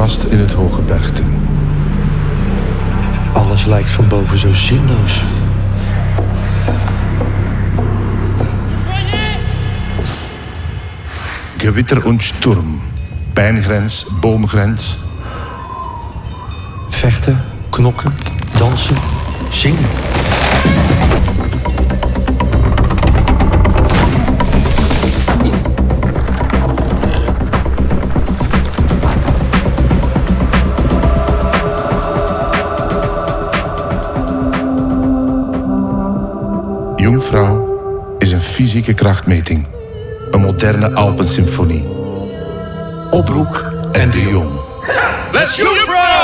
vast in het hooggebergte. Alles lijkt van boven zo zinloos. Gewitter und Sturm. Pijngrens, boomgrens. Vechten, knokken, dansen, zingen. Jungfrau is een fysieke krachtmeting. Een moderne Alpensymfonie. Oproek en de Jong. Let's Jungfrau!